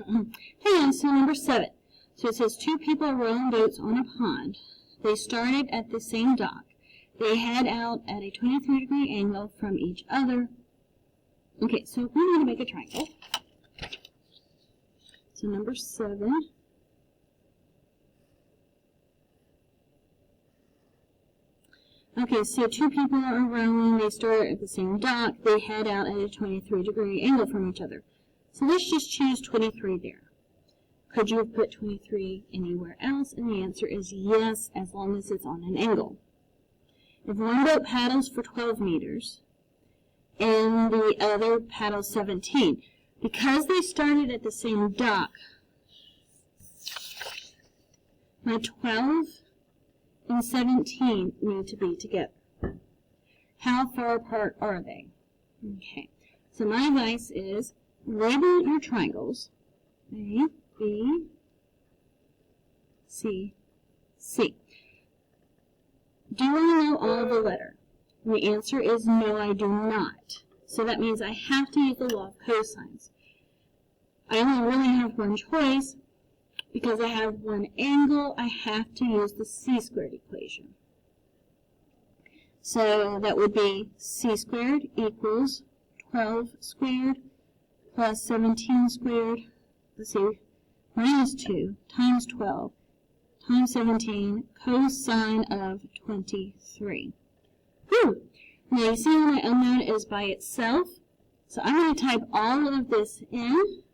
Hey, so number 7. So it says 2 people are rowing boats on a pond. They started at the same dock. They head out at a 23-degree angle from each other. Okay, so we need to make a triangle. So number 7. Okay, so 2 people are rowing. They start at the same dock. They head out at a 23-degree angle from each other. So let's just choose 23 there. Could you have put 23 anywhere else? And the answer is yes, as long as it's on an angle. If one boat paddles for 12 meters and the other paddles 17, because they started at the same dock, my 12 and 17 need to be together. How far apart are they? Okay, so my advice is label your triangles. A, B, C, C. Do I know all the letter? The answer is no, I do not. So that means I have to use the law of cosines. I only really have one choice. Because I have one angle, I have to use the c-squared equation. So that would be c squared equals 12 squared plus 17 squared, let's see, minus 2 times 12 times 17 cosine of 23. Whew. Now you see how my unknown is by itself? So I'm going to type all of this in.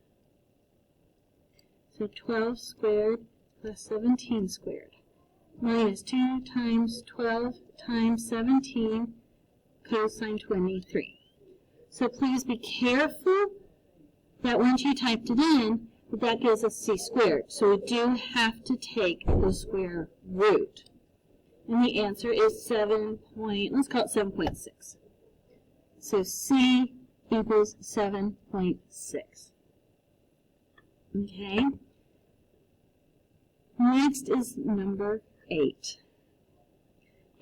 So 12 squared plus 17 squared minus 2 times 12 times 17 cosine 23. So please be careful that once you typed it in, that gives us c squared. So we do have to take the square root. And the answer is let's call it 7.6. So c equals 7.6. Okay. Next is number 8.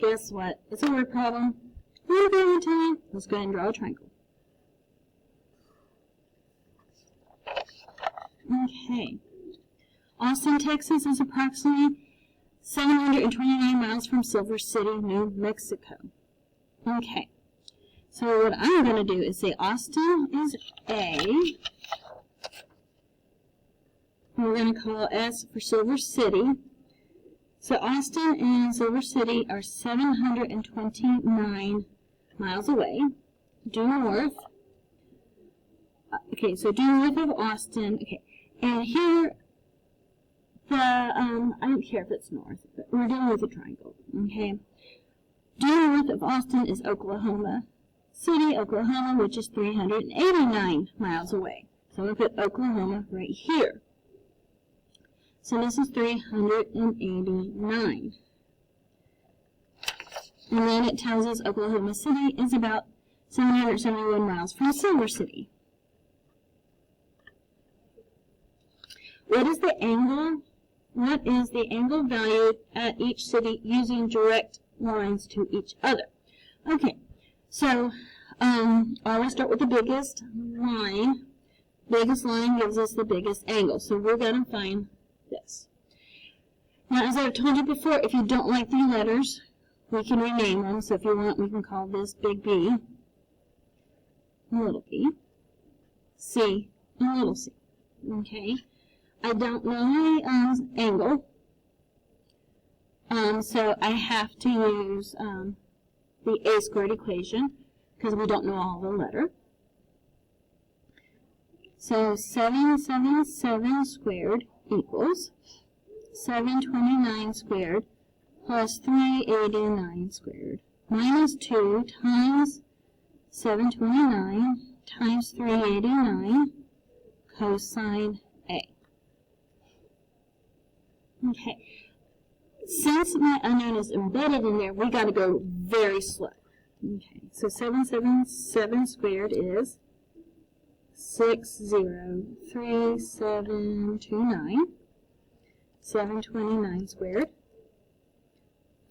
Guess what? It's a word problem. Let's go ahead and draw a triangle. Okay. Austin, Texas is approximately 729 miles from Silver City, New Mexico. Okay. So what I'm going to do is say Austin is A. We're going to call S for Silver City. So Austin and Silver City are 729 miles away, due north. Okay, so due north of Austin. Okay, and here, I don't care if it's north, but we're dealing with a triangle. Okay, due north of Austin is Oklahoma City, Oklahoma, which is 389 miles away. So I'm going to put Oklahoma right here. So this is 389. And then it tells us Oklahoma City is about 771 miles from Silver City. What is the angle? What is the angle valued at each city using direct lines to each other? Okay, so I always start with the biggest line. Biggest line gives us the biggest angle. So we're going to find this. Now, as I've told you before, if you don't like the letters, we can rename them. So if you want, we can call this big B, little b, C, and little c. Okay. I don't know my angle, so I have to use the a squared equation because we don't know all the letter. So 777 squared equals 729 squared plus 389 squared minus 2 times 729 times 389 cosine A. Okay, since my unknown is embedded in there, we got to go very slow. Okay, so 777 squared is 603,729. 729 squared,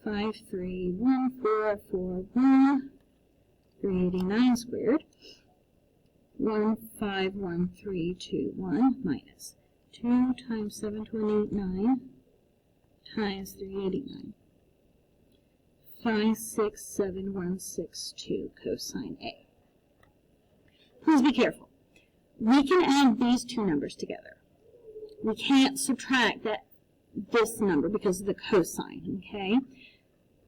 531,441. 389 squared, 151321 minus 2 times 729 times 389. 567,162 cosine A. Please be careful. We can add these two numbers together. We can't subtract this number because of the cosine, okay?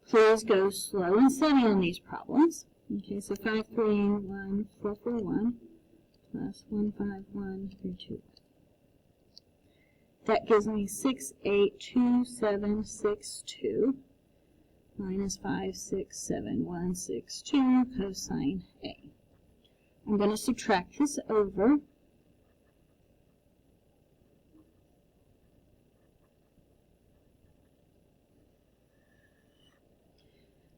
Please go slow and steady on these problems. Okay, so 531,441 plus 151,321. That gives me 682762 minus 567,162 cosine A. I'm going to subtract this over.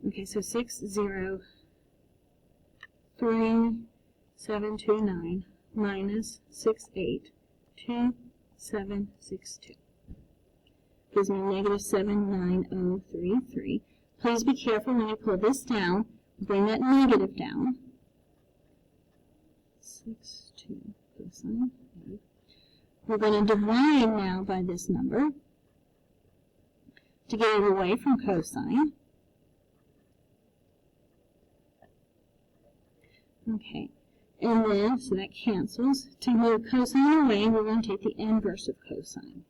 Okay, so 603,729 minus 682762 gives me negative 79033. Please be careful when you pull this down. Bring that negative down. 62 cosine. We're going to divide now by this number to get it away from cosine. Okay, and then, so that cancels. To move cosine away, we're going to take the inverse of cosine.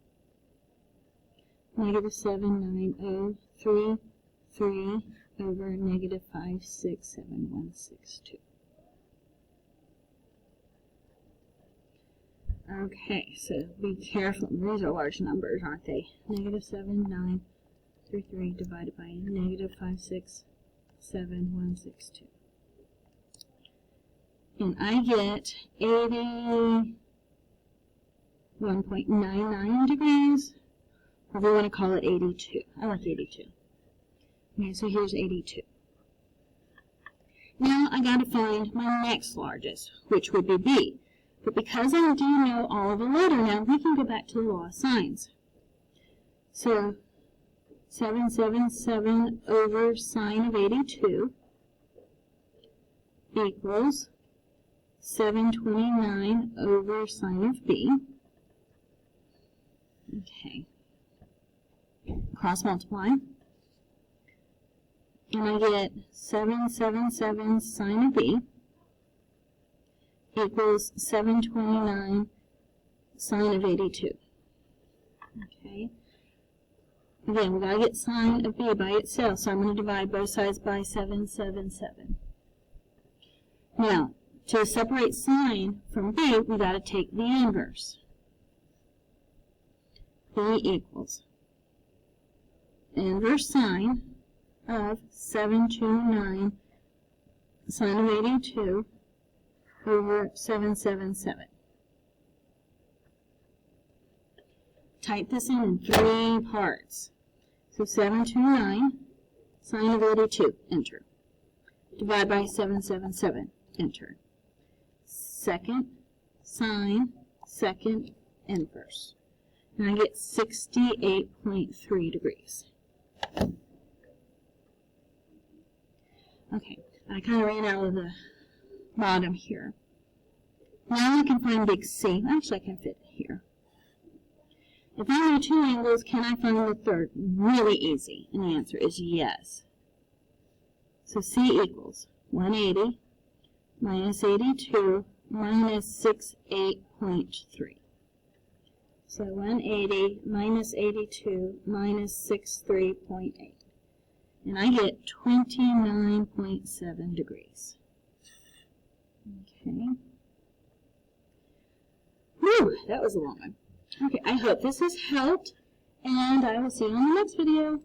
Negative 79033 over negative 567,162. Okay, so be careful. These are large numbers, aren't they? Negative 7,933 divided by negative 567,162. And I get 81.99 degrees, or we want to call it 82. I like 82. Okay, so here's 82. Now I got to find my next largest, which would be B. But because I do know all of the letter now, we can go back to the law of sines. So 777 over sine of 82 equals 729 over sine of B. Okay. Cross multiply. And I get 777 sine of B equals 729 sine of 82. Okay. Again, we've got to get sine of B by itself, so I'm going to divide both sides by 777. Now, to separate sine from B, we've got to take the inverse. B equals inverse sine of 729 sine of 82 over 777. Type this in 3 parts. So 729 sine of 82, enter. Divide by 777, enter. Second sine, second inverse. And I get 68.3 degrees. Okay, I kind of ran out of the bottom here. Now I can find big C. Actually, I can fit it here. If I know 2 angles, can I find the third? Really easy. And the answer is yes. So C equals 180 minus 82 minus 68.3. So 180 minus 82 minus 63.8. And I get 29.7 degrees. Okay. Whew, that was a long one. Okay, I hope this has helped, and I will see you on the next video.